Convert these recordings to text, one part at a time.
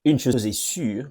Une chose est sûre,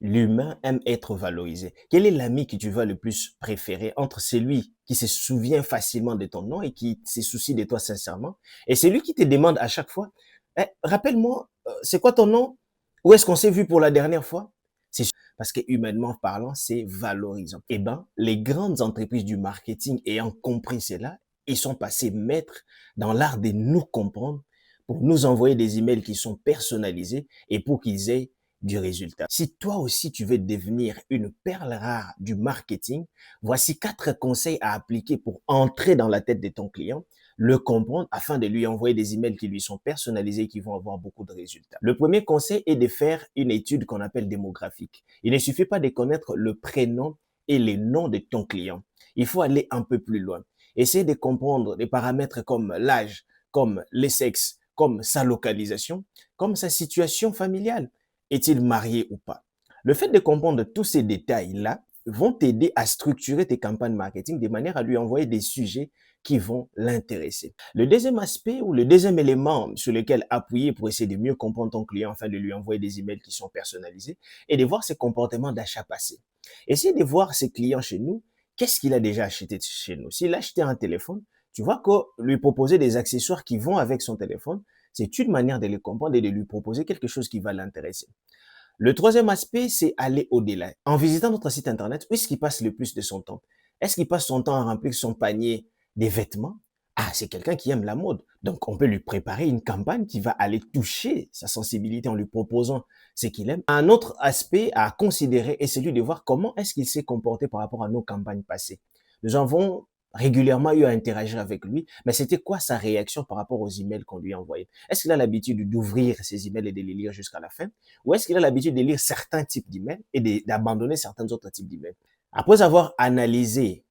l'humain aime être valorisé. Quel est l'ami que tu vas le plus préférer entre celui qui se souvient facilement de ton nom et qui se soucie de toi sincèrement et celui qui te demande à chaque fois: «Eh, rappelle-moi, c'est quoi ton nom? Où est-ce qu'on s'est vu pour la dernière fois?» C'est parce que humainement parlant, c'est valorisant. Eh ben, les grandes entreprises du marketing ayant compris cela, ils sont passés maîtres dans l'art de nous comprendre pour nous envoyer des emails qui sont personnalisés et pour qu'ils aient du résultat. Si toi aussi tu veux devenir une perle rare du marketing, voici 4 conseils à appliquer pour entrer dans la tête de ton client, le comprendre afin de lui envoyer des emails qui lui sont personnalisés et qui vont avoir beaucoup de résultats. Le premier conseil est de faire une étude qu'on appelle démographique. Il ne suffit pas de connaître le prénom et les noms de ton client. Il faut aller un peu plus loin. Essayer de comprendre des paramètres comme l'âge, comme le sexe, comme sa localisation, comme sa situation familiale. Est-il marié ou pas? Le fait de comprendre tous ces détails-là vont t'aider à structurer tes campagnes marketing de manière à lui envoyer des sujets qui vont l'intéresser. Le deuxième aspect ou le deuxième élément sur lequel appuyer pour essayer de mieux comprendre ton client afin de lui envoyer des emails qui sont personnalisés est de voir ses comportements d'achat passé. Essayez de voir ses clients chez nous, qu'est-ce qu'il a déjà acheté chez nous. S'il a acheté un téléphone, tu vois que lui proposer des accessoires qui vont avec son téléphone, c'est une manière de le comprendre et de lui proposer quelque chose qui va l'intéresser. Le troisième aspect, c'est aller au-delà. En visitant notre site internet, où est-ce qu'il passe le plus de son temps? Est-ce qu'il passe son temps à remplir son panier des vêtements? Ah, c'est quelqu'un qui aime la mode. Donc, on peut lui préparer une campagne qui va aller toucher sa sensibilité en lui proposant ce qu'il aime. Un autre aspect à considérer est celui de voir comment est-ce qu'il s'est comporté par rapport à nos campagnes passées. Nous avons régulièrement eu à interagir avec lui, mais c'était quoi sa réaction par rapport aux emails qu'on lui a envoyés? Est-ce qu'il a l'habitude d'ouvrir ses emails et de les lire jusqu'à la fin? Ou est-ce qu'il a l'habitude de lire certains types d'emails et d'abandonner certains autres types d'emails? Après avoir analysé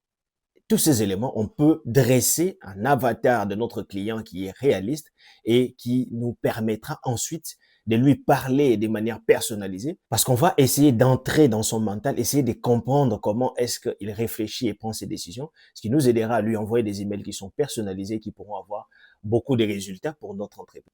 tous ces éléments, on peut dresser un avatar de notre client qui est réaliste et qui nous permettra ensuite de lui parler de manière personnalisée parce qu'on va essayer d'entrer dans son mental, essayer de comprendre comment est-ce qu'il réfléchit et prend ses décisions, ce qui nous aidera à lui envoyer des emails qui sont personnalisés, qui pourront avoir beaucoup de résultats pour notre entreprise.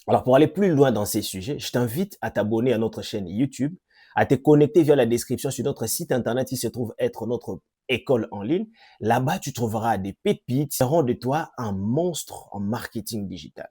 Alors, pour aller plus loin dans ces sujets, je t'invite à t'abonner à notre chaîne YouTube, à te connecter via la description sur notre site internet qui se trouve être notre école en ligne. Là-bas, tu trouveras des pépites qui feront de toi un monstre en marketing digital.